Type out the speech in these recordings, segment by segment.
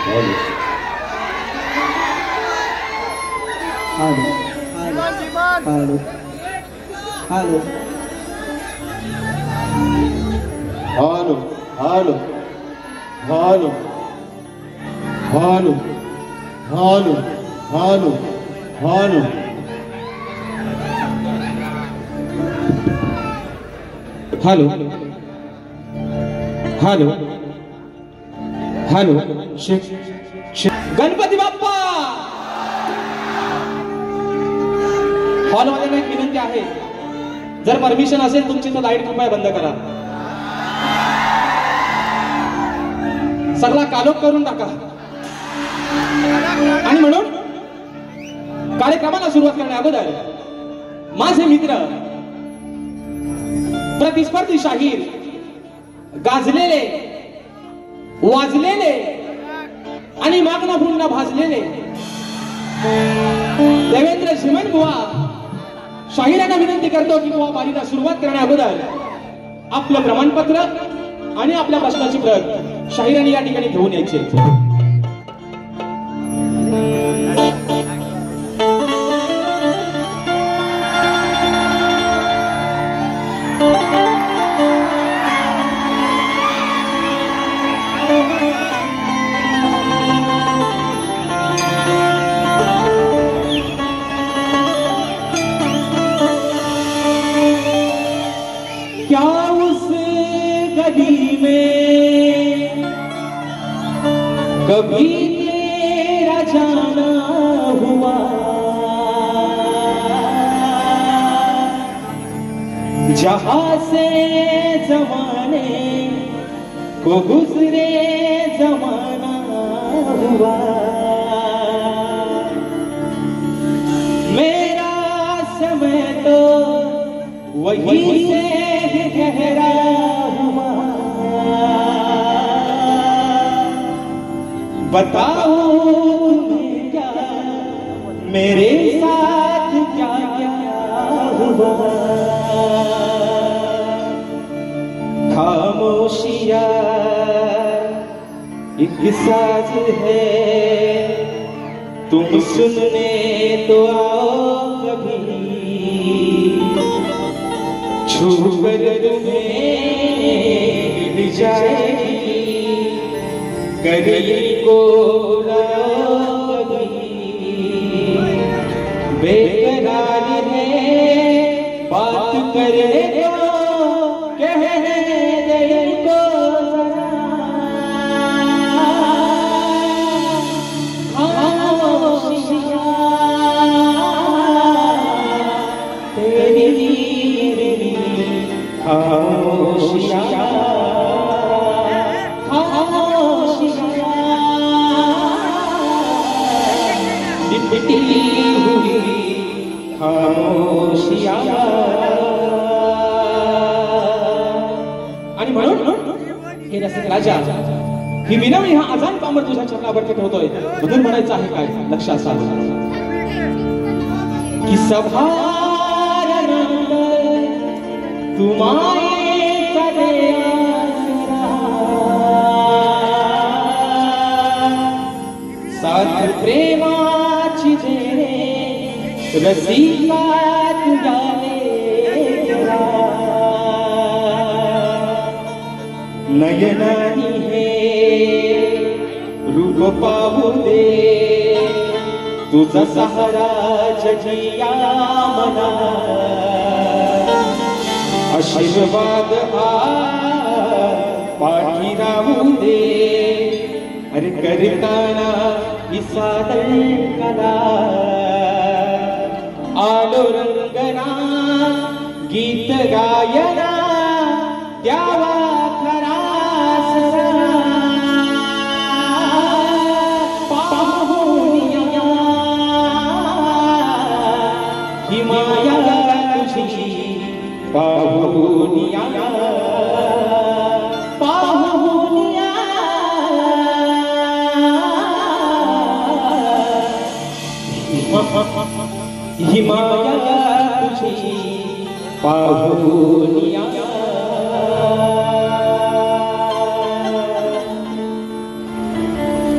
Halo. Halo. Halo. Halo. Halo. Halo. Halo. Halo. Halo. Halo. Hello hello hello Ganpati Bappa हॉलमध्ये एक विनंती आहे, जर परमिशन असेल तुमची तर लाईट कृपया बंद करा, सगळा कालोख करून टाका आणि म्हणून कार्यक्रमाला सुरुवात करण्या अगोदर माझे मित्र प्रतिस्पर्धी शाहीर गाजलेले वाजलेले आणि मागणा भृंग भाजलेले देवेंद्र झिमन बुवा शाहिरांना विनंती करतो की बुवा बारीला सुरुवात करण्या अगोदर आपलं प्रमाणपत्र आणि आपल्या प्रश्नाची प्रत शाहिरांनी या ठिकाणी घेऊन यायचे। क्या उस गली में कभी तेरा जाना हुआ, जहां से जमाने को गुजरे जमाना हुआ, मेरा समय तो वही से गहरा हुआ, बताओ तुम्हें क्या मेरे साथ क्या क्या हुआ। खामोशियां एक साज है, तुम सुनने तो आओ कभी, छूकर तुम्हें मिल जाएगी करीब को बेकरार है बात करने को कहने दे को आणि म्हणून हे रसिक राजा ही विनवणी हा अजान पामर तुझ्या चरणावरती ठेवतोय, म्हणून म्हणायचं आहे काय लक्षात सांग की सभार तुम्हारे साथ प्रेमाची जेणे रसिका तुझ्याने नयनानी हे रूप पाहू दे तुझा सहारा जजिया मना, आशीर्वाद हा पाठी राहू दे, अरे करताना ही सादर कला आलो रंगना गीत गायना द्यावा खरा सरा, पाहुनिया ही माया तुझी पाहुनिया पाहुनिया ही माया तुझी पाहुनिया।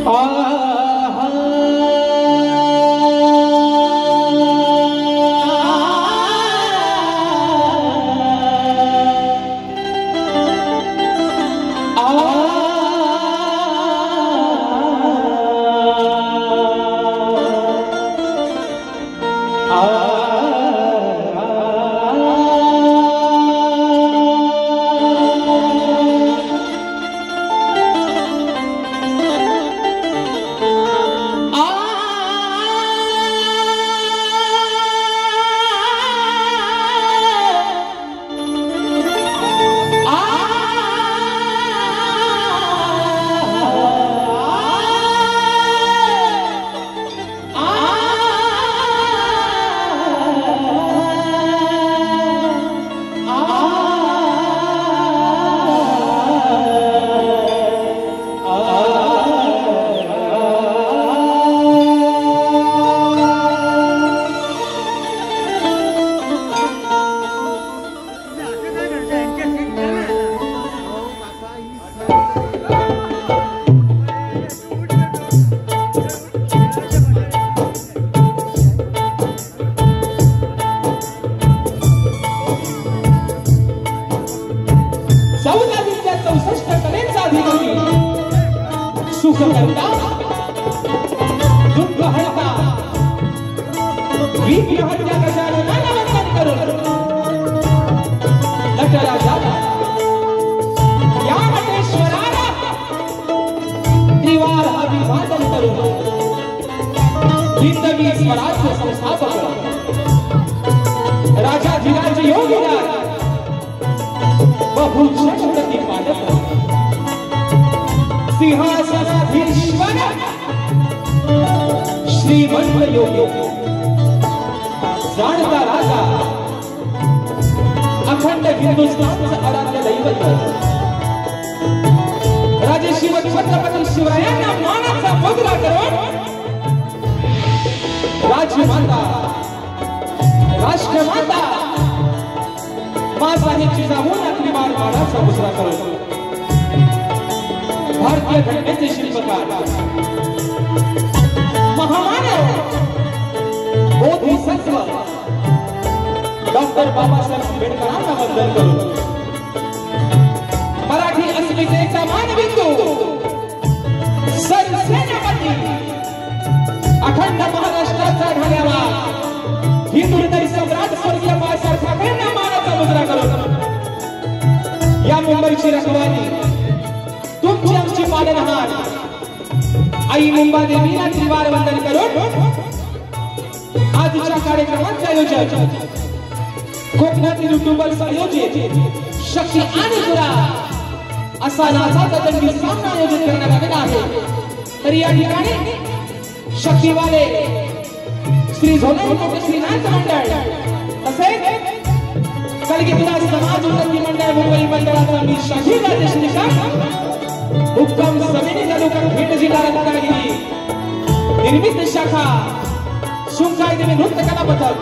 आ सुख करता दुःख हरता विघ्न हत्या गजाननाला वंदन करून नटराजाला या नटेश्वराला त्रिवार अभिवादन करून हिंदवी स्वराज्य संस्थापक राजाधिराज योगीराज बहुभूषण प्रतिपादक सिंहासनाधीश्वर श्रीमंत योगी जाणता राजा अखंड हिंदुस्थानचं आराध्य दैवत राजे छत्रपती शिवरायांना मानाचा मुजरा करून राजमाता राष्ट्रमाता मासाहेब जिजाऊंना त्रिवार मानाचा मुजरा करून भारतीय घटनेचे शिल्पकार महामानव बोधिसत्व डॉक्टर बाबासाहेब आंबेडकरांना वंदन करून मराठी अस्मितेचा मानबिंदू सरसेनापती अखंड महाराष्ट्राचा ढाल्यावा हिंदू हृदय सम्राट स्वर्गीय बाळासाहेब ठाकरेंना मानाचा मुजरा करून या मुंबईची रखवाली तुमची आमची पालनहार आई मुंबादेवीला त्रिवार वंदन करून आजच्या कार्यक्रमाचे आयोजन कोकणातील युट्यूबर्स आयोजित शक्ती आणि तुरा असा नाचाचा दंडी सामना आयोजित करण्यात आलेला आहे. तर या ठिकाणी शक्तीवाले श्री झोले श्री नाच मंडळ तसेच कलगीतुरा समाज उन्नती मंडळ मुंबई मंडळाचा मी शाहीर राजे श्रीकांत उत्तम समिती तालुका भेट जिल्हा रत्नागिरी निर्मित शाखा सुंकाय देवी नृत्य कला पथक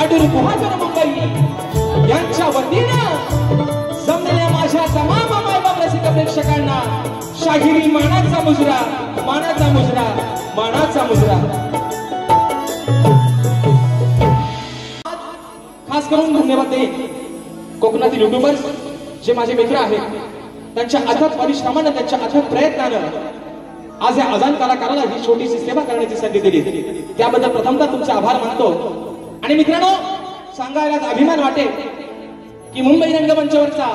अडूर गुहागर मुंबई यांच्या वतीनं जमलेल्या माझ्या तमाम मायबाप रसिक प्रेक्षकांना शाहिरी मानाचा मुजरा मानाचा मुजरा मानाचा मुजरा. खास करून धन्यवाद देईन कोकणातील युट्यूबर्स जे माझे मित्र आहेत त्यांच्या अथक परिश्रमानं त्यांच्या अथक प्रयत्नानं आज या अजान कलाकाराला ही छोटीशी सेवा करण्याची संधी दिली त्याबद्दल प्रथमतः तुमचे आभार मानतो. आणि मित्रांनो सांगायला अभिमान वाटेल की मुंबई रंगमंचावरचा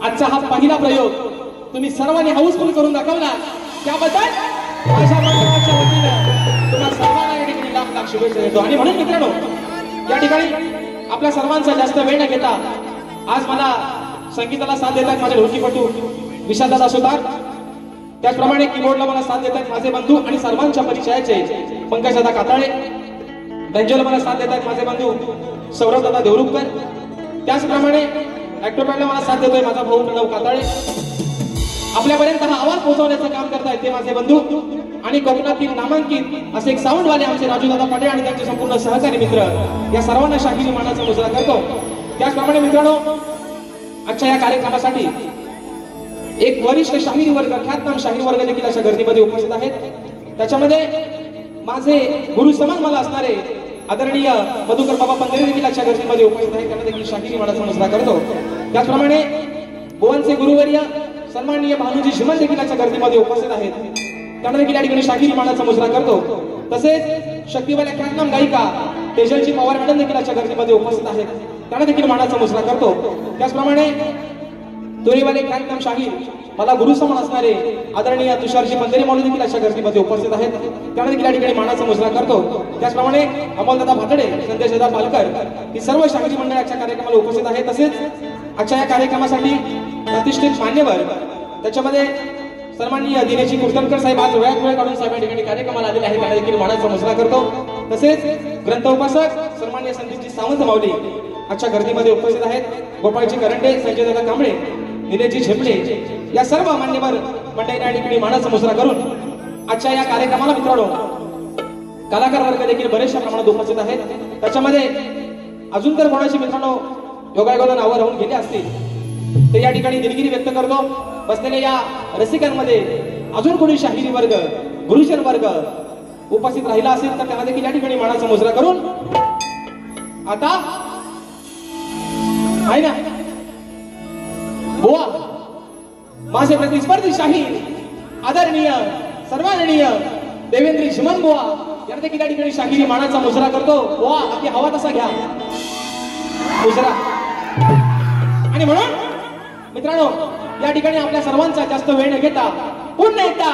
आजचा हा पहिला प्रयोग तुम्ही सर्वांनी हाऊसफुल करून दाखवला त्याबद्दल माझ्या मंडळाच्या वतीनं तुम्हाला सर्वांना या ठिकाणी लाख लाख शुभेच्छा देतो. आणि म्हणून मित्रांनो या ठिकाणी आपल्या सर्वांचा जास्त वेळ न घेता आज मला संगीताला साथ देतात माझे ढोलकीपटू विशालदादा सुतार त्याचप्रमाणे कीबोर्डला मला साथ देतात माझे बंधू आणि सर्वांच्या परिचयाचे पंकजदादा काताळे बेंजोला मला साथ देतात माझे बंधू सौरभदादा देवरुखकर त्याचप्रमाणे ऍक्टोपॅडला मला साथ देतोय माझा भाऊ प्रणव काताळे आपल्यापर्यंत हा आवाज पोहोचवण्याचं काम करतायत ते माझे बंधू आणि कोकणातील नामांकित असे एक साऊंडवाले आमचे राजूदादा पाटे आणि त्यांचे संपूर्ण सहकारी मित्र या सर्वांना शाहिरी मानाचा मुजरा करतो. त्याचप्रमाणे मित्रांनो आजच्या या कार्यक्रमासाठी एक वरिष्ठ शाहिरी वर्ग ख्यातनाम शाहीर वर्ग देखील अशा गर्दीमध्ये उपस्थित आहेत. त्याच्यामध्ये माझे गुरु समान मला असणारे आदरणीय मधुकर बाबा पंधरे देखील अशा गर्दीमध्ये उपस्थित आहेत त्यांना देखील शाहिरी मानाचा मुजरा करतो. त्याचप्रमाणे बुवांचे गुरुवर्य सन्माननीय भानुजी शिमन देखील अशा गर्दीमध्ये उपस्थित आहेत त्यांना देखील या ठिकाणी शाहिरी मानाचा मुजरा करतो. तसेच शक्तीवाल्या ख्यातनाम गायिका तेजलजी पवार मॅडम देखील अशा गर्दीमध्ये उपस्थित आहेत त्यांना देखील मानाचा मुजरा करतो. त्याचप्रमाणे तोरेवाले ख्यातनाम शाहीर मला गुरु समान असणारे आदरणीय तुषारजी पंधरे मौली देखील अशा गर्दीमध्ये उपस्थित आहेत त्यांना देखील या ठिकाणी मानाचा मुजरा करतो. त्याचप्रमाणे अमोलदादा भातडे संदेशदादा पालकर ही सर्व शाहिरी मंडळाच्या कार्यक्रमाला उपस्थित आहेत. तसेच आजच्या या कार्यक्रमासाठी प्रतिष्ठित मान्यवर त्याच्यामध्ये सन्माननीय दिनेशजी कीर्तनकर साहेब आज वेळ काढून साहेब या ठिकाणी कार्यक्रमाला आलेले आहेत त्यांना देखील मानाचा मुजरा करतो. तसेच ग्रंथ उपासक सन्माननीय संदीपजी सावंत माऊली आजच्या गर्दीमध्ये उपस्थित आहेत. गोपाळजी करंडे संजयदादा कांबळे निलेशजी झेपले या सर्व मान्यवर मंडळींना या ठिकाणी मानाचा मुजरा करून आजच्या या कार्यक्रमाला मित्रांनो कलाकार वर्ग देखील बरेचशा प्रमाणात उपस्थित आहेत. त्याच्यामध्ये अजून तर कोणाची मित्रांनो योगायोगाला नावं राहून गेले असतील तर या ठिकाणी दिलगिरी व्यक्त करतो. बसलेल्या या रसिकांमध्ये अजून कोणी शाहिरी वर्ग गुरुजन वर्ग उपस्थित राहिला असेल तर त्यांना देखील या ठिकाणी मानाचा मुजरा करून आता आहे ना बुवा माझे प्रतिस्पर्धी शाहीर आदरणीय सर्वांनीय देवेंद्र झिमन बुवा यांना देखील या ठिकाणी शाहिरी मानाचा मुजरा करतो. बुवा आपली हवा तसा घ्या मुजरा. आणि म्हणून मित्रांनो या ठिकाणी आपल्या सर्वांचा जास्त वेळ न घेता पुन्हा एकदा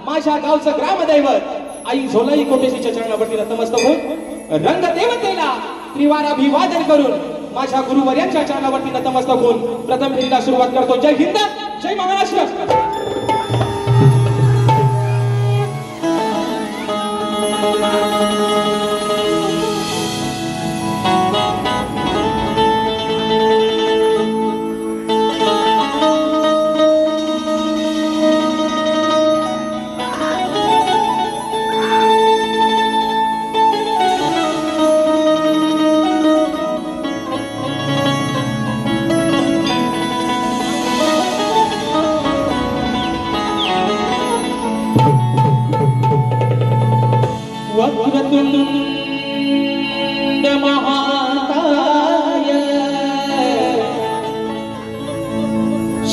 माझ्या गावचं ग्रामदैवत आई झोलाई कोटेशीच्या चरणावरती नतमस्तक होऊन रंगदेवतेला त्रिवार अभिवादन करून माझ्या गुरुवर्यांच्या चरणावरती नतमस्तक होऊन प्रथम फेरीला सुरुवात करतो. जय हिंद जय महाराष्ट्र. वक्रतुंड महाकाय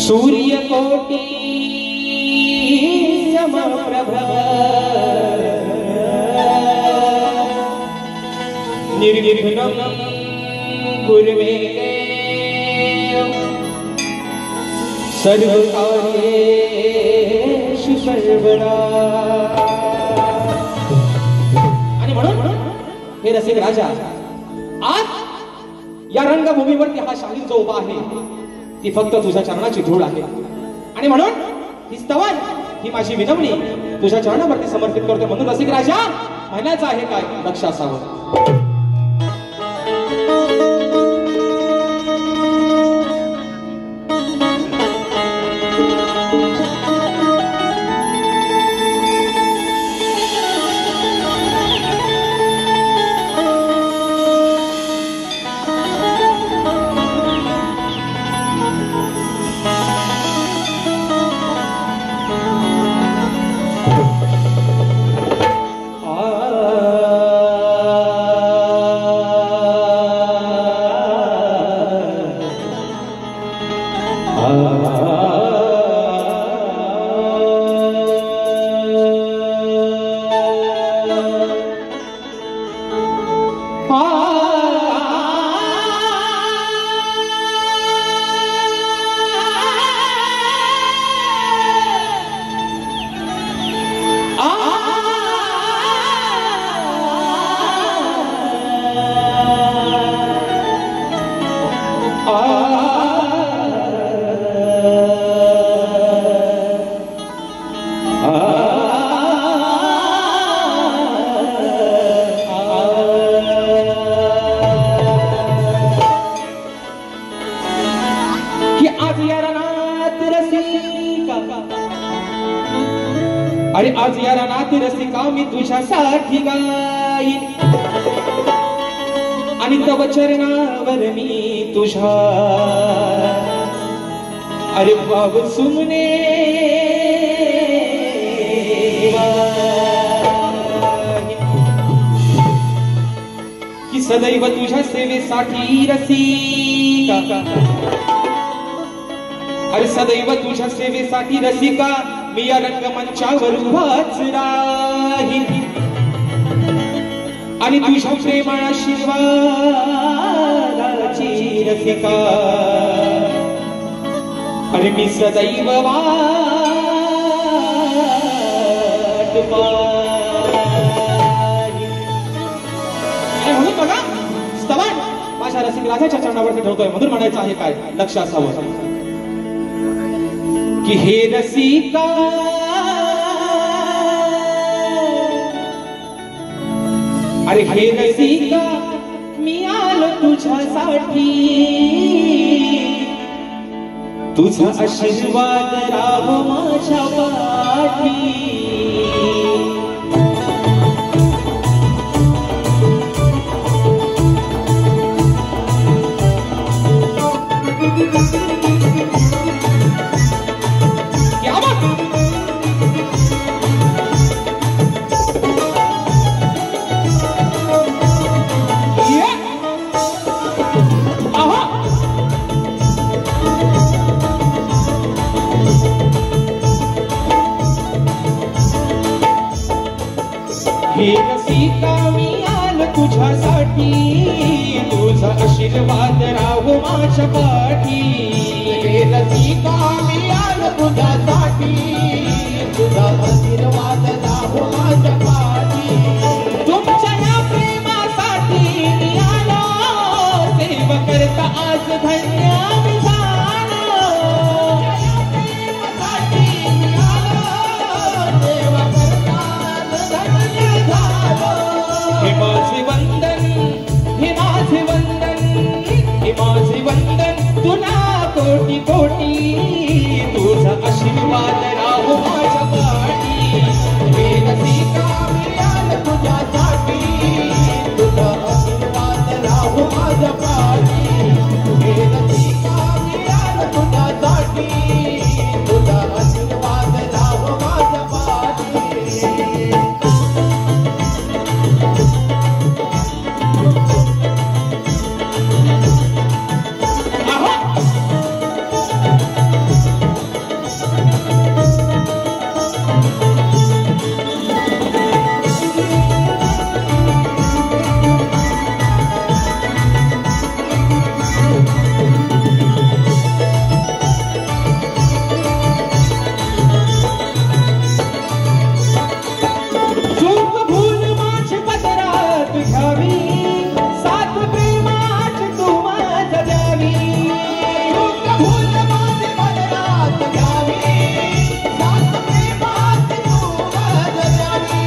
सूर्यकोटि समप्रभ निर्विघ्नं कुरु मे देव सर्वकार्येषु सर्वदा. हे रसिक राजा आज या रंगभूमीवरती हा शाहीर जो उभा आहे ती फक्त तुझ्या चरणाची धूळ आहे. आणि म्हणून ही स्तवन ही माझी विनवणी तुझ्या चरणावरती समर्पित करतो. म्हणून रसिक राजा म्हणायचं आहे काय लक्ष असावं. अरे आज या रानात रसिका मी तुझ्यासाठी गाईन आणि तव चरणावर मी तुझ्या अरे बाब सुमने की सदैव तुझ्या सेवेसाठी रसिका अरे सदैव तुझ्या सेवेसाठी रसिका मी या रंगमंचावर उभाच राहीन आणि तुझ्या प्रेमाळ आशीर्वादाची रसिका अरे मी सदैव वाट पाहीन. म्हणून बघा स्तवन माझ्या रसिक राजाच्या चरणावरती ठेवतोय. म्हणून म्हणायचं आहे काय लक्ष असावं कि हे रसिका अरे हे रसिका मी आलो तुझ्यासाठी तुझा आशीर्वाद राहो माझ्या पाठी. हे रसिका मी आलो तुझ्यासाठी, तुझा आशीर्वाद राहो माझ्या पाठी. हे रसिका मी आलो तुझ्यासाठी, तुझा आशीर्वाद राहो माझ्या पाठी. तुमच्या या प्रेमासाठी मी आलो, सेवा करता आज धन्य मी झालो. प्रेमासाठी मी आलो, सेवा करता आज धन्य झालो. हे माझे वंदन, हे माझे वंदन, हे माझे वंदन तुला कोटी कोटी, तुझा आशीर्वाद राहो माझ्या पाठी. हे रसिका मी आलो तुझ्यासाठी, तुझा आशीर्वाद राहो माझ्या पाठी. हे रसिका मी आलो तुझ्यासाठी, तुझा आशीर्वाद राहो माझ्या पाठी. चूक भूल माझी पदरात घ्यावी, साथ प्रेमाची तू माझ्या द्यावी. चूक भूल माझी पदरात घ्यावी, साथ प्रेमाची तू माझ्या द्यावी.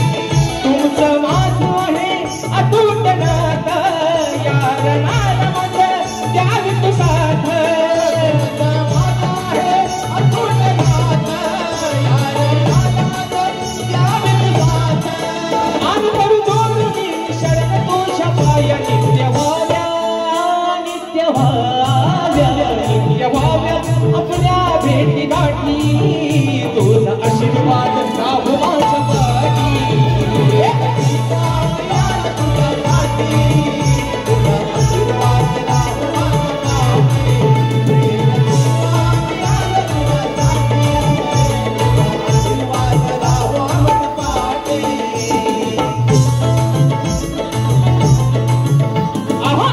तुमचं माझं आहे अतूट नातं, यार नाला माझं द्यावी तू साथ. माझा आहे अतूट नातं, यार नाला माझं द्यावी तू साथ. आणि करू जोडून शरण तुझ्या पाया, नित्य व्हाव्या, नित्य व्हाव्या, नित्य व्हाव्या आपल्या भेटी गाठी, तुझा आशीर्वाद राहो माझ्या पाठी. हे रसिका मी आलो तुझ्यासाठी, तुझा आशीर्वाद राहो माझ्या पाठी. हे रसिका मी आलो तुझ्यासाठी, तुझा आशीर्वाद राहो माझ्या पाठी. आहा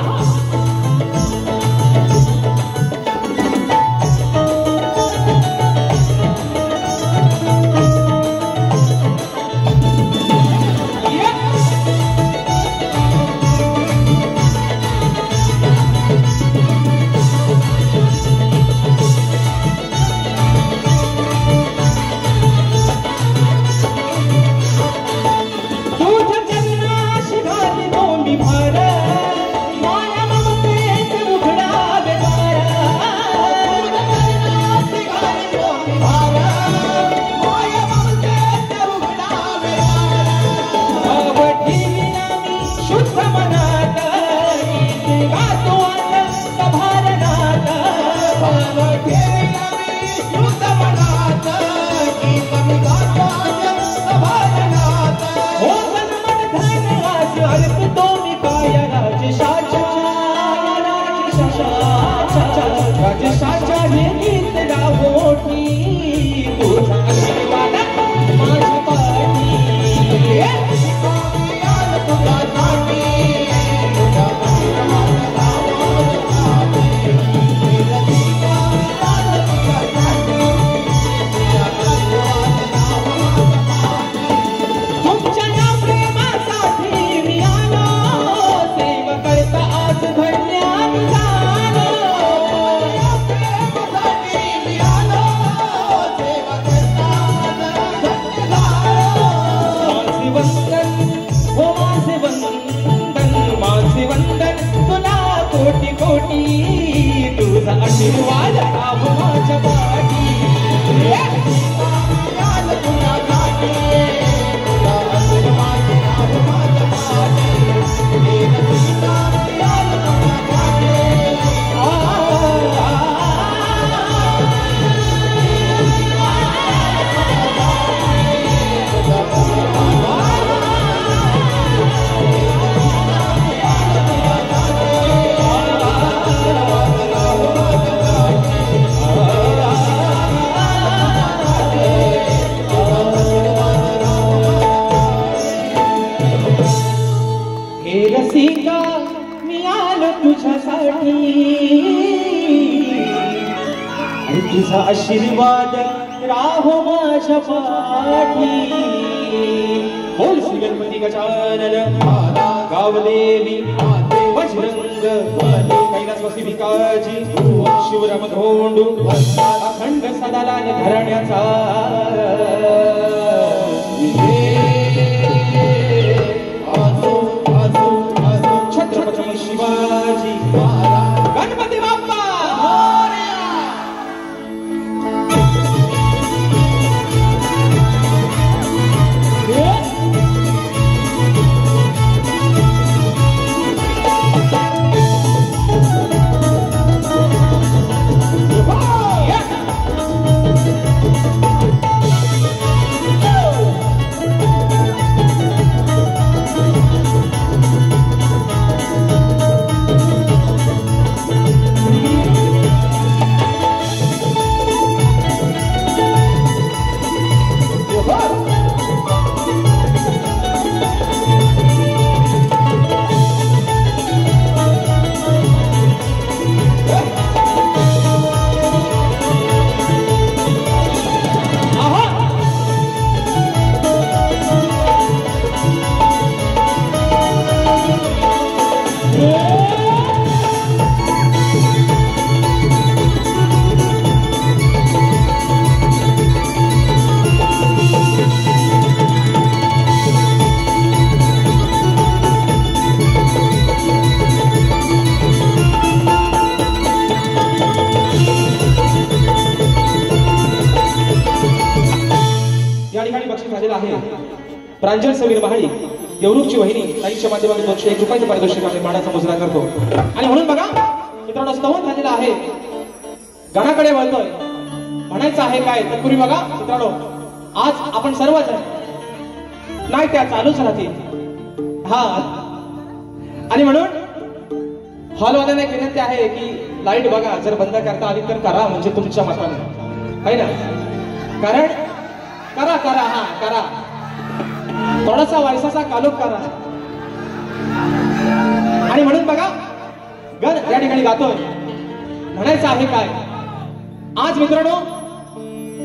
आशीर्वाद राहो माझ्या पाठी बोल श्री गणपती गजानन गावदेवी बजरंग कैलासवासी भिकाजी शिवराम धोंडू अखंड सदालाल घराण्याचा छत्रपती शिवाजी गणपती बाप्पा प्रांजल समीर महाळी देवरूखची वहिनी ताईच्या माध्यमातून 201 रुपयाचे पारितोषिक आम्ही मानाचा मुजरा करतो. आणि म्हणून बघा मित्रांनो स्तवन झालेला आहे, गाण्याकडे वळतोय. म्हणायचं आहे काय तत्पूर्वी बघा मित्रांनो, आज आपण सर्वजण नाही त्या चालूच राहतील. हा आणि म्हणून हॉलवाल्यांना एक विनंती आहे की लाईट बघा, जर बंद करता आली तर करा, म्हणजे तुमच्या मताने आहे ना. कारण करा करा हा करा, थोडासा वायसाचा कालोख करा. आणि म्हणून बघा गण या ठिकाणी गातोय. म्हणायचं आहे काय आज मित्रांनो,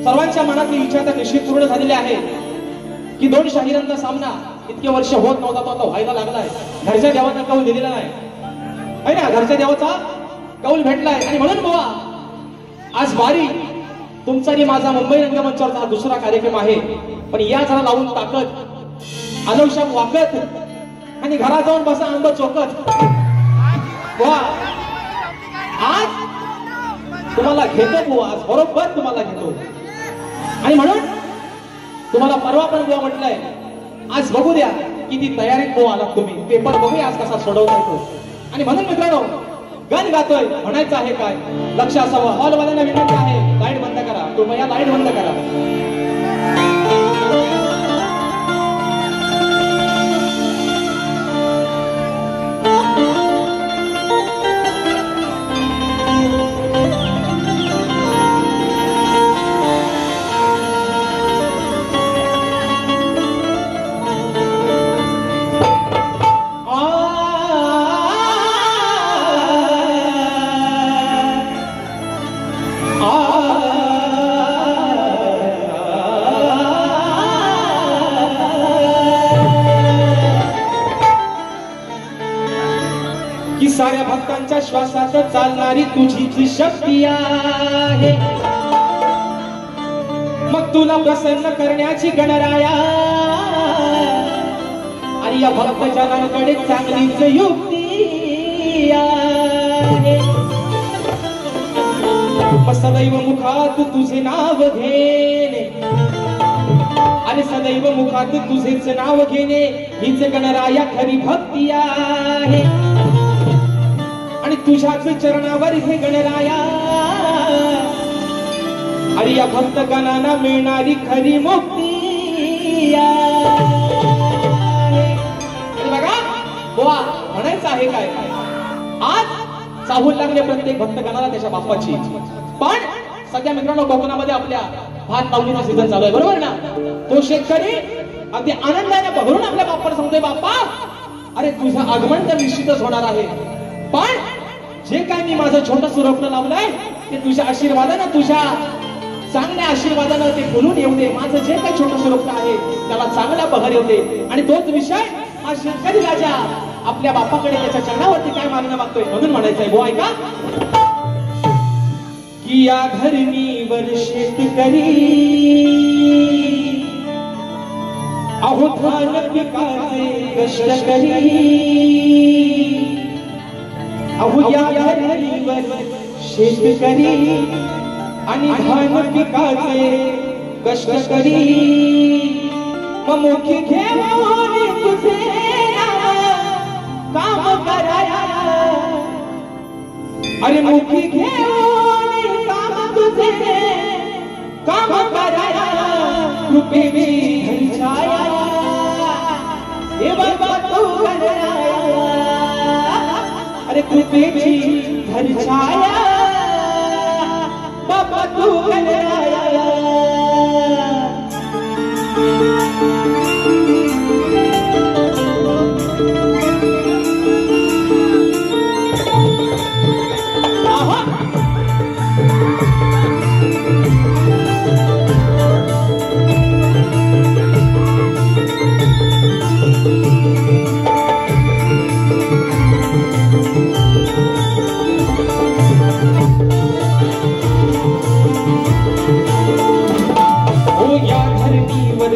सर्वांच्या मनातली इच्छा तर निश्चित पूर्ण झालेली आहे की 2 शाहिरांचा सामना इतके वर्ष होत नव्हता तो आता व्हायला लागलाय. घरच्या देवाचा कौल दिलेला नाही आहे ना, घरच्या देवाचा कौल भेटलाय. आणि म्हणून बुवा आज वारी तुमचा आणि माझा मुंबई रंगमंचावरचा हा दुसरा कार्यक्रम आहे. पण या जरा लावून ताकद अनवश्या वाकत आणि घरात जाऊन बसा आंब चोकत. बुवा आज तुम्हाला घेतो बुवा, आज बरोबर तुम्हाला घेतो. आणि म्हणून तुम्हाला परवा पण बुवा म्हटलंय, आज बघू द्या किती तयारीत बुवा आलात तुम्ही, पेपर बघूया आज कसा सोडवता येतो. आणि म्हणून मित्रांनो गाणं गातोय. म्हणायचं आहे काय लक्ष असावं. हॉलवाल्यांना विनंती आहे लाईट बंद करा, कृपया लाईट बंद करा. साऱ्या भक्तांच्या श्वासात चालणारी तुझीच शक्ती आहे. मग तुला प्रसन्न करण्याची गणराया आणि या भक्तजनांकडे चांगलीच युक्ती आहे. सदैव मुखात तुझे नाव घेणे आणि सदैव मुखात तुझेच नाव घेणे हीच गणराया खरी भक्ती आहे. आणि तुझ्याच चरणावर हे गणराया आणि या भक्तगणांना मिळणारी खरी मुक्ती आहे. बघा बुवा म्हणायचं आहे काय आज चाहूल लागले प्रत्येक भक्तगणाला त्याच्या बाप्पाची. पण सध्या मित्रांनो कोकणामध्ये आपल्या भात लावणीचा सीझन चालू आहे, बरोबर ना. तो शेतकरी अगदी आनंदाने बघून आपल्या बाप्पाला सांगतोय, बाप्पा अरे तुझं आगमन तर निश्चितच होणार आहे, पण जे काय मी माझं छोटं रोपण लावलंय ते तुझ्या आशीर्वादानं तुझ्या चांगल्या आशीर्वादानं ते बोलून येऊ दे. माझं जे काही छोटं स्वरूप आहे त्याला चांगला बहर येऊ दे. आणि तोच विषय हा शेतकरी राजा आपल्या बापाकडे त्याच्या चरणावरती काय मागणं मागतोय म्हणून म्हणायचंय. गो ऐका की या धरणीवर शेतकरी अहो धान पिकाचे कष्ट करी. अहो या धरणीवर शेतकरी आणि धान पिकाचे कष्ट करी. मग मुखी घेऊन तुझे काम कराया. अरे मुखी घेऊन काम तुझे काम कराया. कृपेची धनछाया हे बाबा तू गणराया. अरे कृपेची धनछाया बाबा तू गणराया.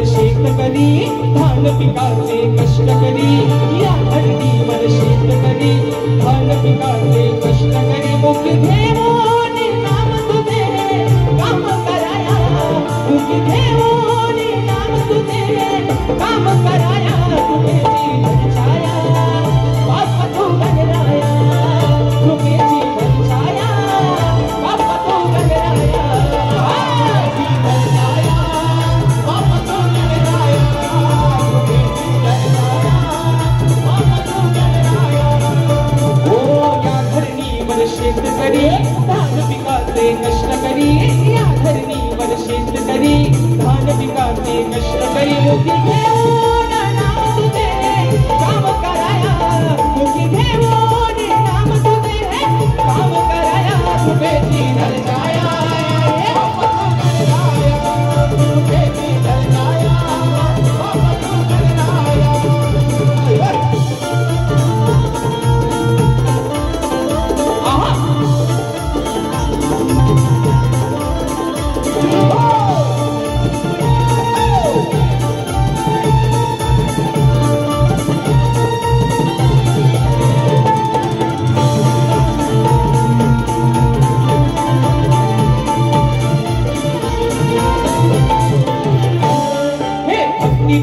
शेतकरी धान पिकाचे कष्ट करी. या धरणीवर शेतकरी धान पिकाचे कष्ट करी. मुखी घेऊन नाम तुझे काम कराया. मुखी घेऊन नाम तुझे काम कराया. कृपेची धनछाया बाप तू गणराया. कृपेची धनछाया बाप तू गणराया. शेतकरी धान पिकाचे कष्ट करी. या धरणीवर शेतकरी धान पिकाचे कष्ट करी. मुखी घेऊन नाम तुझे काम कराया. मुखी घेऊन नाम तुझे काम कराया. कृपेची धनछाया कृपेची धनछाया बाबा तू गणराया.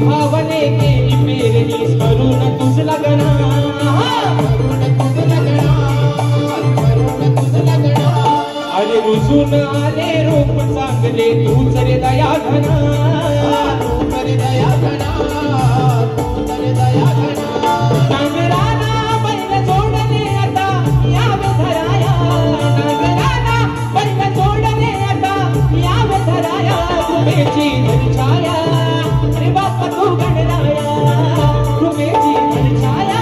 भावने केली पेरणी स्मरून तुझ लगना. अरे रुजून आले रूप चांगले तूच रे दया घना. नांगराला बैल जोडले आता यावे धराया. नांगराला बैल जोडले आता यावे धराया. कृपेची धनछाया अरे बापा तू गणराया. कृपेची धनछाया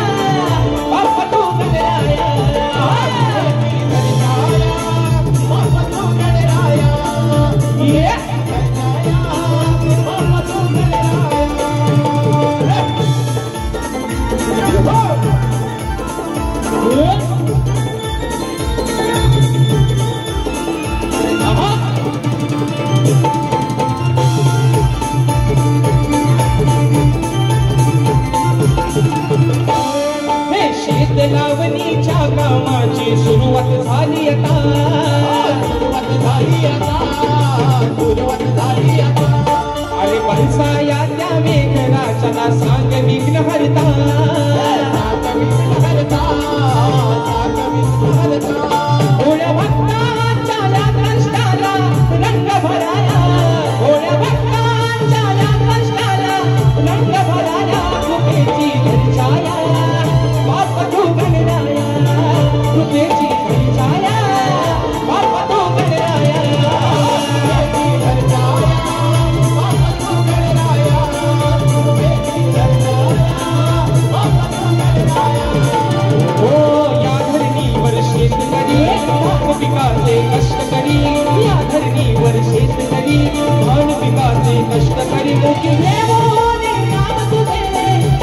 बापा तू गणराया. बापा तू गणराया. बापा तू गणराया. लावणीच्या कामाची सुरुवात झाली आता. सुरुवात झाली आता. अरे बरसाया त्या मेघराजाला सांग विघ्न हरता. भोळ्या भक्तांच्या या कष्टाला रंग भराया. भोळ्या भक्तांच्या या कष्टाला रंग भराया. कृपेची धनछाया बाप तू गणराया. कृपेची धनछाया बाप तू गणराया. कृपेची धनछाया बाप तू गणराया. कृपेची धनछाया मी कष्ट करी मुखी घेऊन काम तुझे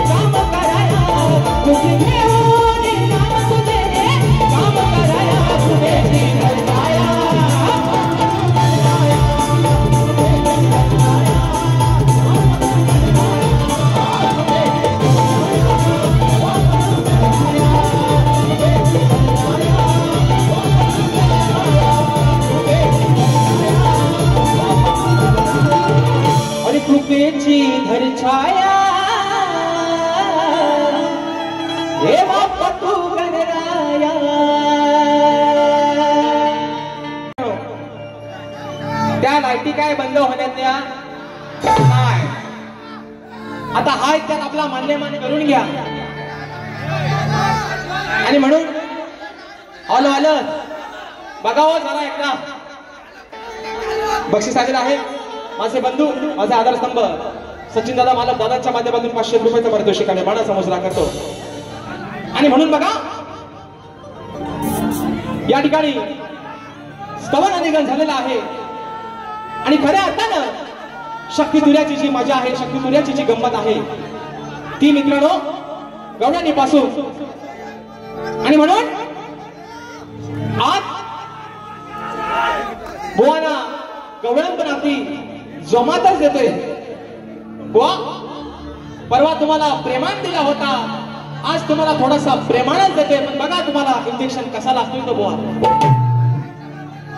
काम कराया मुखी घेऊन काम तुझे काम कराया तुझे घरदाया कृपेची धर छाया हे बाप्पा तू गणराया त्या लाईटी काय बंद होण्यातल्या नाही आता हा त्यात आपला मान्यमान करून घ्या आणि म्हणून आलो आलं बघावं जरा एकदा बक्षीस आलेलं आहे माझे बंधू माझे आधारस्तंभ सचिन दादा मालक दादांच्या माध्यमातून 500 रुपयाचं पारितोषिक आले मानाचा मुजरा करतो आणि म्हणून बघा या ठिकाणी स्तवन निगम झालेला आहे आणि खऱ्या अर्थानं शक्ती तुऱ्याची जी मजा आहे शक्ती तुऱ्याची जी गंमत आहे ती मित्रांनो गवळणी पासून आणि म्हणून आज बुवाना गवळणपणाची जोमातच देतोय बुवा परवा तुम्हाला प्रेमान दिला होता आज तुम्हाला थोडासा प्रेमानच देतोय पण बघा तुम्हाला इंजेक्शन कसा लागतोय तो बुवा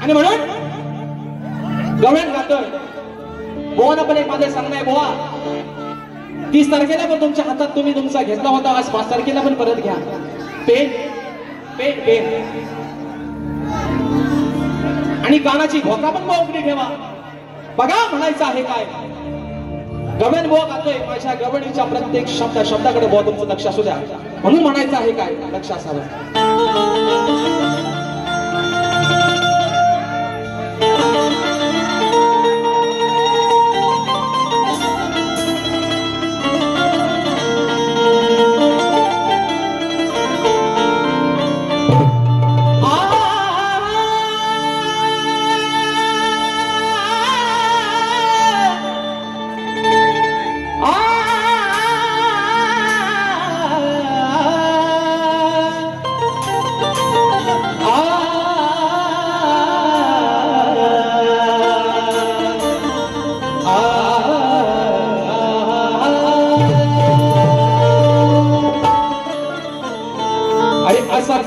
आणि म्हणून गवळण गातोय बुवाना पण एक माझे सांगणं आहे बुवा 30 तारखेला पण तुमच्या हातात तुम्ही तुमचा घेतला होता आज 5 तारखेला पण परत घ्या पेन पेन पेन आणि कानाची घोका पण बावकडी ठेवा बघा म्हणायचं आहे काय गवळण बुवा गातोय माझ्या गवळणीच्या प्रत्येक शब्दाकडे बुवा तुमचं लक्ष असू द्या म्हणून म्हणायचं आहे काय लक्ष असावं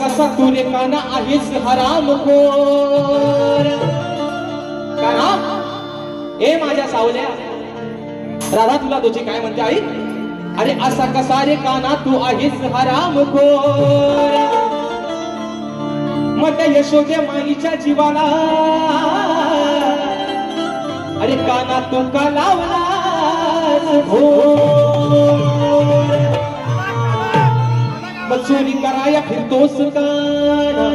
कसा तुरे काना आहेस हरामखोर काना ए माझ्या सावल्या राधा तुला तुझी काय म्हणते आई अरे असा कसा रे काना तू आहेस हरामखोर मग यशोदे माईच्या जीवाला अरे काना तू का लावलास चोरी कराया फिरतोस काना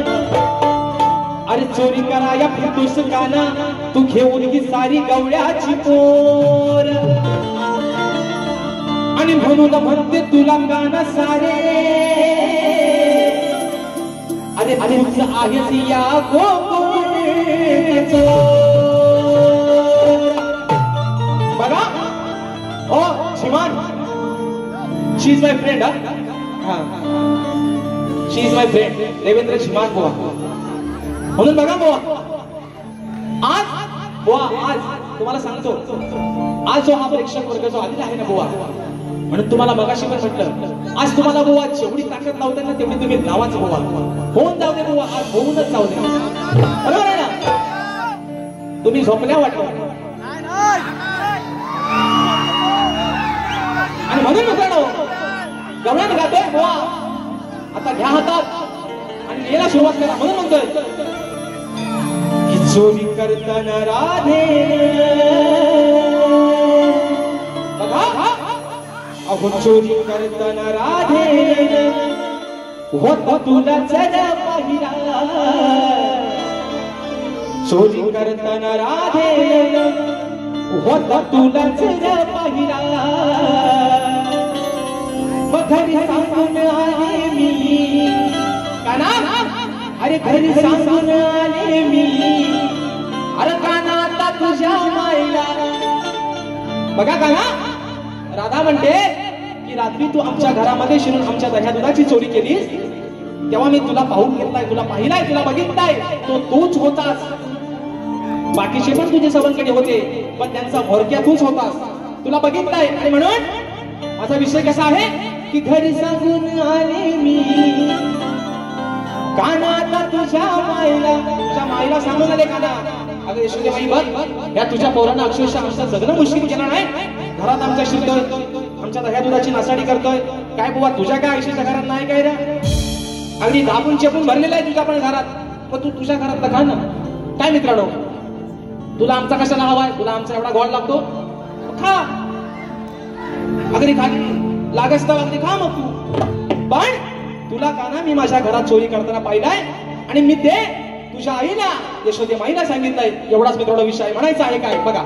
अरे चोरी कराया फिरतोस काना तू घेऊन ही सारी गवळ्याची पोर आणि म्हणून म्हणते तुला गाणं सारे अरे तुझ आहेस या गोकुळचोर बघा ओ श्रीमान she is my friend she is my friend Devendra श्रीमान बुवा म्हणून बघा बुवा आज तुम्हाला सांगतो आज जो हा प्रेक्षक वर्ग जो आलेला आहे ना बुवा म्हणून तुम्हाला मगाशी पण म्हटलं आज तुम्हाला बुवा जेवढी ताकद लावते ना तेवढी तुम्ही लावाच बुवा होऊन जाऊ दे बुवा आज होऊनच जाऊ दे बरोबर आहे ना तुम्ही झोपल्या वाटलं आणि म्हणून मित्रांनो गवळण गातोय बुवा आता घ्या हातात आणि लिहायला सुरुवात करा म्हणून म्हणतोय की चोरी करताना राधे बघा अहो चोरी करताना राधे होत तुला जरा पाहिला चोरी करताना राधे होत तुला जरा पाहिला घरी सांगून आले मी काना अरे घरी सांगून आले मी अरे काना आता तुझ्या मायला बघा का ना, राधा म्हणते की रात्री तू आमच्या घरामध्ये शिरून आमच्या दह्या दुधाची चोरी केलीस, तेव्हा मी तुला पाहून घेतलाय, तुला पाहिलाय, तुला बघितलाय, तो तूच होतास. बाकीचे पण तुझे सवंगडी होते, पण त्यांचा भोरक्या तूच होतास, तुला बघितलाय. आणि म्हणून माझा विषय कसा आहे की घरी सांगून आले मी कानाला तुझ्या माईला सांगून आले काना. अगं यशोदेबाई बघ, या तुझ्या पोरांना अक्षरशः आमचं जगणं मुश्किल केलं नाही. घरात आमच्या शिरतोय, आमच्या दह्या दुधाची नासाडी करतोय. काय बुवा तुझ्या काय आयुष्याच्या घरात नाही काय रे? अगदी दाबून चेपून भरलेला आहे तुझ्या पण घरात, पण तू तुझ्या घरात खा ना. काय मित्रांनो, तुला आमचा कशाला हवाय? तुला आमचा एवढा गोड लागतो, खा. अगदी खाली लागस तर अगदी खा मग तू. पण तुला का ना मी माझ्या घरात चोरी करताना पाहिलाय, आणि मी ते तुझ्या आईला यशोदे माईला सांगितलंय. एवढाच मित्रांनो विषय म्हणायचा आहे. काय बघा,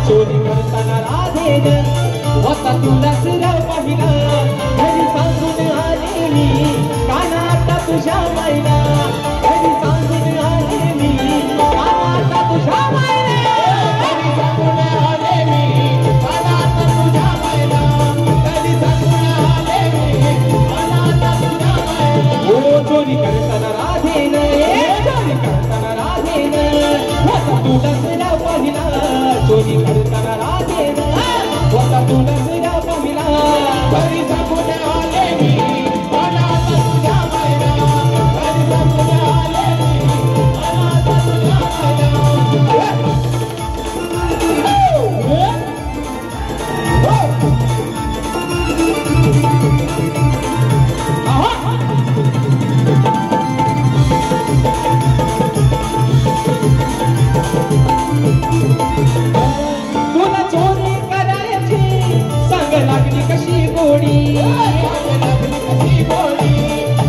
चोरी करताना राधेन होता तुला सुराव पाहिला. घरी सांगून आले मी कानात तुझ्या मायला, घरी सांगून आले मी कानात तुझ्या मायला, घरी सांगून आले मी कानात तुझ्या मायला, घरी सांगून आले मी कानात तुझ्या मायला. ओ चोरी करताना राधेन, चोरी करताना राधेन होता तुला सुराव पाहिला. चोरी करताना राधेन होता तुला सुराव पाहिला. घरी सांगून आले मी कानात तुझ्या मायला, घरी सांगून आले मी कानात तुझ्या मायला. तुला चोरी करायची सांग लागली कशी गोडी, कशी गोडी,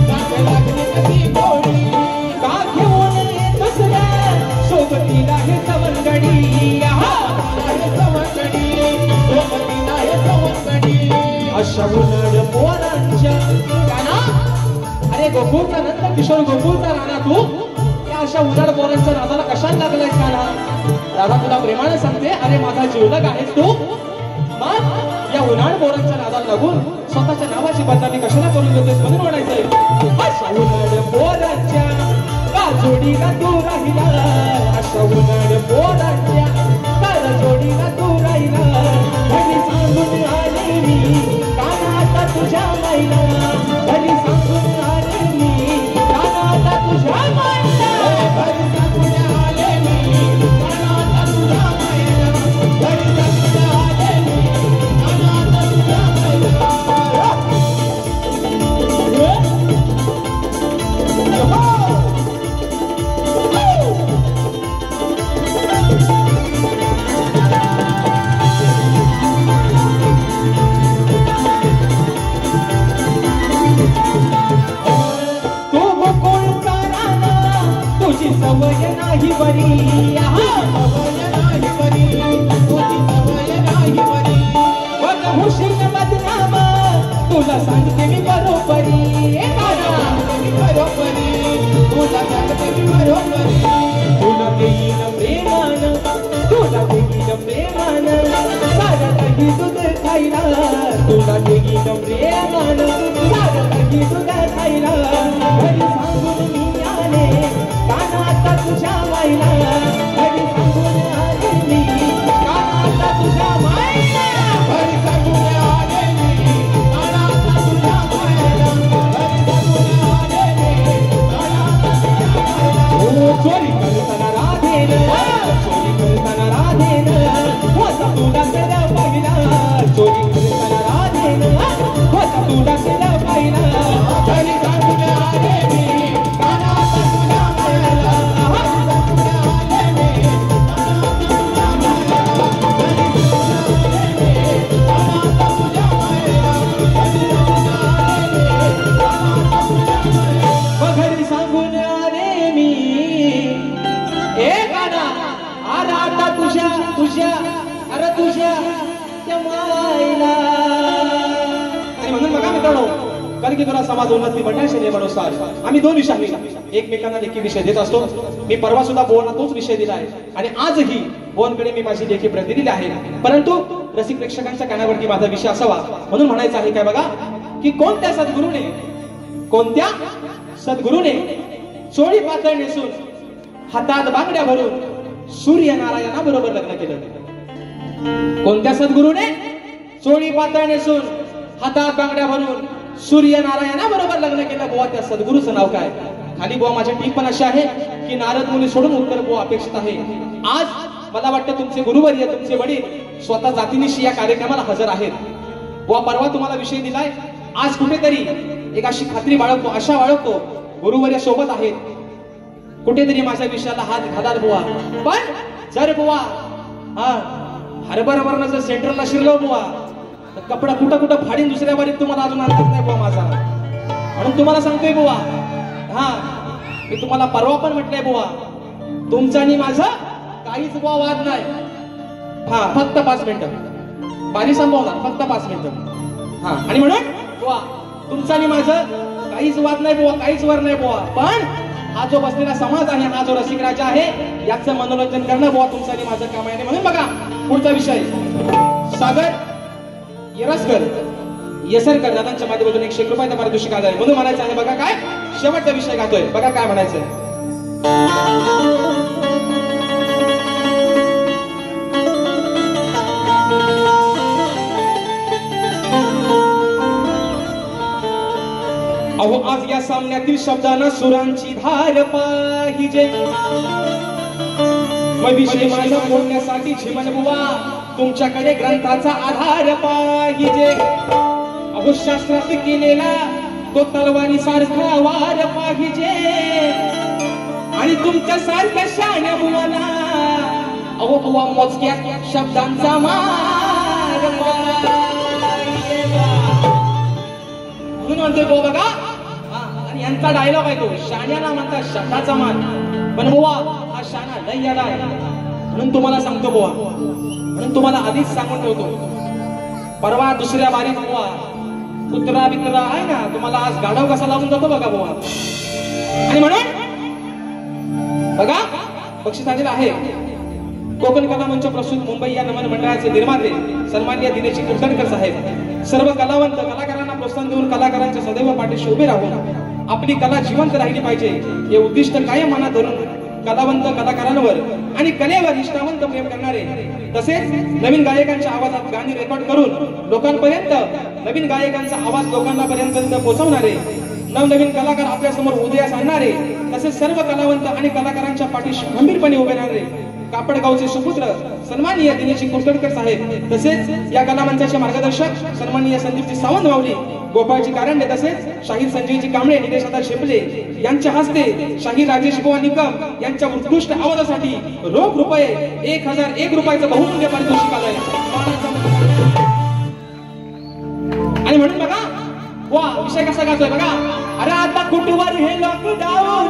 सांग लागली कशी गोडी. का घेऊन येतोस रे सोबतीला हे सवंगडी, सवंगडी सोबतीला हे सवंगडी. अशा उन्हाळ पोरांच्या गाना, अरे गोकुळचा नंतर किशोर गोकुळचा राणा तू या अशा उन्हाळ पोरांच्या नादाला कशाला लागलायस का? राधा तुला प्रेमाने सांगते, अरे माझा जीवलग आहेस तू. मग या उन्हाळ पोरांच्या नादाला लागून स्वतःच्या नावाची बदनामी कशाला करून घेतोस म्हणून म्हणायचंय. अशा उन्हाळ पोरांच्या का जोडीला तू राहिला, अशा उन्हाळ पोरांच्या का जोडीला तू राहिला. घरी सांगून आले मी कानात तुझ्या मायला, घरी सांगून आले मी कानात तुझ्या मायला, घरी सांगून आले मी कानात तुझ्या मायला, घरी सांगून आले मी कानात तुझ्या मायला. सवय नाही बरी, सवय नाही बरी, तुझी सवय नाही बरी. बघ हुशीर बदनाम तुला सांगते मी बरोबरी, बरोबरी तुला सांगते मी बरोबरी. तुला देईन प्रेमान, तुला देईन प्रेमान सारं काही दूध खायला, तुला देईन प्रेमान सारं काही दूध खायला. घरी सांगून मी आले कानात तुझ्या मायला, घरी सांगून आले मी कानात तुझ्या मायला, घरी सांगून आले मी कानात तुझ्या मायला, घरी सांगून आले मी कानात तुझ्या मायला. ओ चोरी करताना राधेन, चोरी करताना राधेन होता तुला सरा पाहिला, चोरी करताना राधेन होता तुला समाज उन्नती मंडळाच्या नियमानुसार आम्ही 2 विषय एकमेकांना लेखी विषय देत असतो. मी परवा सुद्धा बोवांना तोच विषय दिला आहे आणि आजही बोवांकडे मी माझी लेखी प्रत दिलेली आहे. परंतु रसिक प्रेक्षकांच्या कानावरती माझा विषय असावा म्हणून म्हणायचं आहे काय बघा, की कोणत्या सद्गुरूने चोळी पातळ नेसून हातात बांगड्या भरून सूर्यनारायणा बरोबर लग्न केलं. कोणत्या सद्गुरूने चोळी पातळ नेसून हातात बांगड्या भरून सूर्यनारायणा बरोबर लग्न केलं. बुवा त्या सद्गुरूचं नाव काय? खाली बुवा माझी टीप पण अशी आहे की नारद मुनी सोडून उत्तर बुवा अपेक्षित आहे. आज मला वाटतं तुमचे गुरुवर्य तुमचे वडील स्वतः जातीनिशी या कार्यक्रमाला हजर आहेत. बुवा परवा तुम्हाला विषय दिलाय, आज कुठेतरी एक अशी खात्री बाळगतो, आशा बाळगतो गुरुवर्य सोबत आहेत, कुठेतरी माझ्या विषयाला हात घालाल बुवा. पण जर बुवा हरभरावरनं जर सेंट्रलला शिरलो बुवा तर कपडा कुठं फाडीन दुसऱ्या बारीत तुम्हाला अजून आणत नाही बुवा माझा. म्हणून तुम्हाला सांगतोय बुवा, मी तुम्हाला परवा पण म्हटलंय बुवा, तुमचं आणि माझं काहीच बुवा वाद नाही. फक्त 5 मिनिटं बारी संभवणार, फक्त 5 मिनिटं. आणि म्हणून बुवा तुमचं आणि माझं काहीच वाद नाही बुवा, काहीच वर नाही बुवा. पण हा जो बसलेला समाज आहे, हा जो रसिक राजा आहे, याचं मनोरंजन करणं बुवा तुमचं आणि माझं काम आहे. म्हणून बघा पुढचा विषय, सागर येसरकर दादांच्या माध्यमातून 100 रुपयाचा पारितोषिक आला आहे. म्हणून म्हणायचं आहे बघा काय शेवटचा विषय गातोय, बघा काय म्हणायचंय. अहो आज या सामन्यातील शब्दांना सुरांची धार पाहिजे. मग विषय माझा बोलण्यासाठी झिमन बुवा तुमच्याकडे ग्रंथाचा आधार पाहिजे. अहो शास्त्रात केलेला तो तलवारी सारखा वार पाहिजे आणि तुमच्या सारख्या शहाण्या बुवाला अहो बुवा मोजक्या शब्दांचा मार पाहिजे. म्हणून म्हणतोय बुवा बघा, आणि यांचा डायलॉग आहे तो, शहाण्याला म्हणतात शब्दाचा मान. पण बुवा हा शहाणा लय याला आहे. म्हणून तुम्हाला सांगतो बुवा, म्हणून तुम्हाला आधीच सांगून ठेवतो, परवा दुसऱ्या बारीत बुवा कुत्रा बित्रा आहे ना, तुम्हाला आज गाढव कसा लावून जातो बघा बुवा. आणि म्हणून बघा बक्षीस आलेलं आहे. कोकण कला मंच प्रस्तुत मुंबई या नमन मंडळाचे निर्माते सन्माननीय दिनेश कुलकर्णी साहेब सर्व कलावंत कलाकारांना प्रोत्साहन देऊन कलाकारांच्या सदैव पाठीशी उभे राहून आपली कला जिवंत राहिली पाहिजे हे उद्दिष्ट कायम मनात धरून कलावंत कलाकारांवर आणि कलेवर निष्ठावंत प्रेम करणारे, तसेच नवीन गायकांच्या आवाजात गाणी रेकॉर्ड करून लोकांपर्यंत नवीन गायकांचा आवाज लोकांपर्यंत पोहोचवणारे, नवनवीन कलाकार आपल्या समोर उदयास आणणारे, तसेच सर्व कलावंत आणि कलाकारांच्या पाठीशी खंबीरपणे उभे राहणारे कापडगावचे सुपुत्र सन्माननीय दिनेश कुलकर्णी साहेब, तसेच या कलामंचाचे मार्गदर्शक सन्माननीय संदीपजी सावंत माऊली, गोपाळजी कारंडे, तसेच शाहीर संजयजी कांबळे, निलेश दादा शेपले यांच्या हस्ते शाहीर राजेश बुवा निकम यांच्या उत्कृष्ट आवाजासाठी रोख रुपये 1001 रुपयाचं बहुमूल्य पारितोषिक आलंय. आणि म्हणून बघा वा विषय कसा गातोय बघा. अरे आता कुठवर हे लॉकडाऊन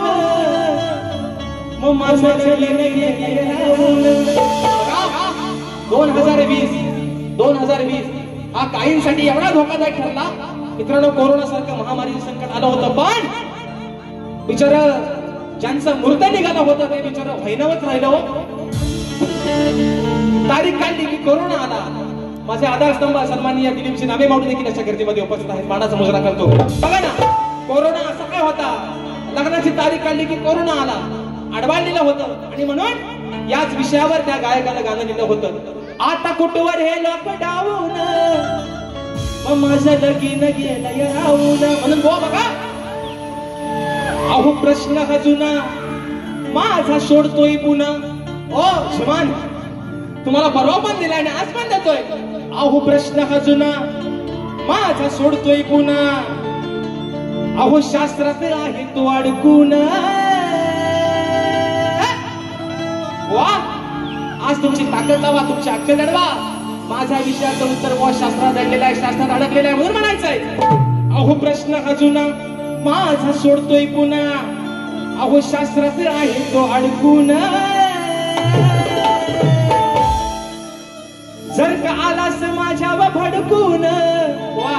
मग माझं 2020 हा काहींसाठी एवढा धोकादायक ठरला मित्रांनो. कोरोना सारखं महामारी संकट आलं होतं, पण बिचार ज्यांचं मृत निघालं होतं ते बिचार व्हायनवच राहिलं. तारीख काढली की कोरोना आला. माझे आधारस्तंभ सन्माननीय दिलीपजी नामे माऊली देखील अशा गर्दीमध्ये उपस्थित आहेत, मानाचा मुजरा करतो. बघा ना कोरोना असा काय होता, लग्नाची तारीख काढली की कोरोना आला, अडवाळलेलं होतं. आणि म्हणून याच विषयावर त्या गायकाला गाणं लिहिलं होतं. आता कुठवर हे लॉकडाऊन मग माझं लगीन गेलं राहून. म्हणून बुवा बघा अहो प्रश्न हा जुना माझा सोडतोय पुन्हा. ओ श्रीमान तुम्हाला परवा पण दिलाय आणि आज पण देतोय. अहो प्रश्न हा जुना माझा सोडतोय पुन्हा. अहो शास्त्रात आहे तो अडकून. वा आज तुमची ताकद लावा, तुमची अक्कल लढवा. माझ्या विषयाचं उत्तर वा शास्त्रात दडलेलं आहे, शास्त्रात अडकलेलं आहे. म्हणून म्हणायचंय अहो प्रश्न हा जुना माझा सोडतोय पुन्हा. अहो शास्त्रात आहे तो अडकून. जर का आलास माझ्यावर भडकून वा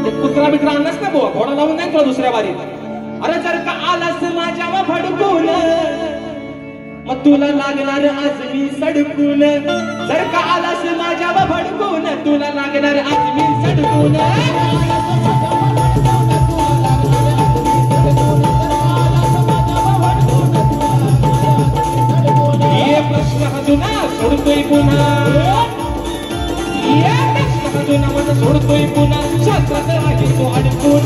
ते कुत्रा बित्रा आणलास ना बुवा, घोडा लावून नाही तुला दुसऱ्या बारीत. अरे जर का आलास माझ्यावर भडकून, मग तुला लागणार आज मी सडकून. जर का आलास माझ्यावर भडकून, तुला लागणार आज मी सडकून. ये प्रश्न हजूना सोडतोय पुन्हा, ये प्रश्न हजूना मला सोडतोय पुन्हा. शास्त्रात आहे तो अडकून.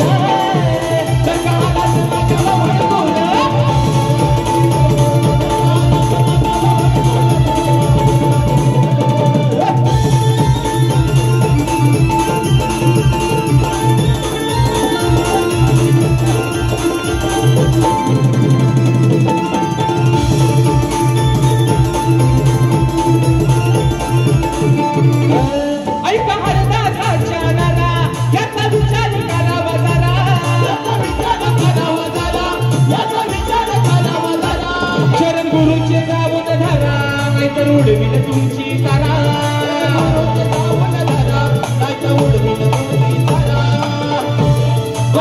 जर का आलास माझ्यावर भडकून, ऐका हरदासाच्या नारा, याचा विचार करावा जरा, याचा विचार करावा जरा, याचा विचार करावा जरा. चरण गुरुचे जाऊन धरा, नाहीतर उडवीन तुमची तारा. जाऊन धरा, नाहीतर उडवीन तुमची तारा.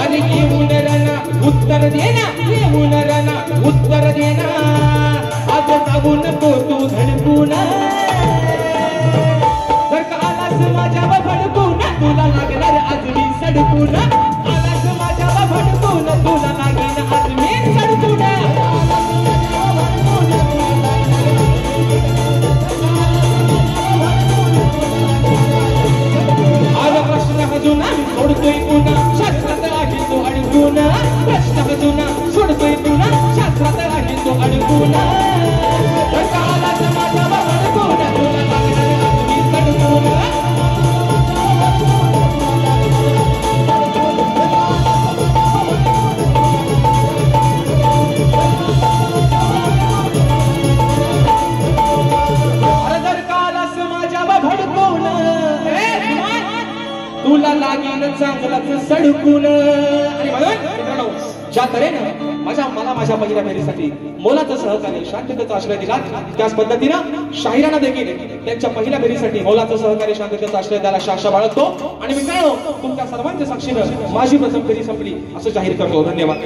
आणि येऊन राना उत्तर देना, येऊन राना उत्तर देना. आज जाऊ नको तू धडकून. जर का आलास माझ्यावर भडकून, तुला लागणार आज मी सडकून. आलास माझ्यावर भडकून, तुला लागेन आज मी सडकून. आज प्रश्न हजूना सोडतोय पुन्हा, शास्त्रात आहे तो अडकून. प्रश्न हजूना सोडतोय पुन्हा, शास्त्रात आहे तो अडकून. जर का आलास माझ्यावर भडकून, तुला लागणार आज मी सडकून. अरे जर का आलास माझ्यावर भडकून, तुला लागेल चांगलाच सडकून. आणि म्हणून मित्रांनो, ज्या तऱ्हेनं मला माझ्या पहिल्या फेरीसाठी मोलाचं सहकार्य, शांततेचा आश्रय दिला, त्याच पद्धतीनं शाहिरांना देखील त्यांच्या पहिल्या फेरीसाठी मोलाचं सहकार्य, शांततेचा आश्रय द्यायला आशा बाळगतो. आणि मित्रांनो, तुमच्या सर्वांच्या साक्षीनं माझी प्रथम फेरी संपली असं जाहीर करतो. धन्यवाद.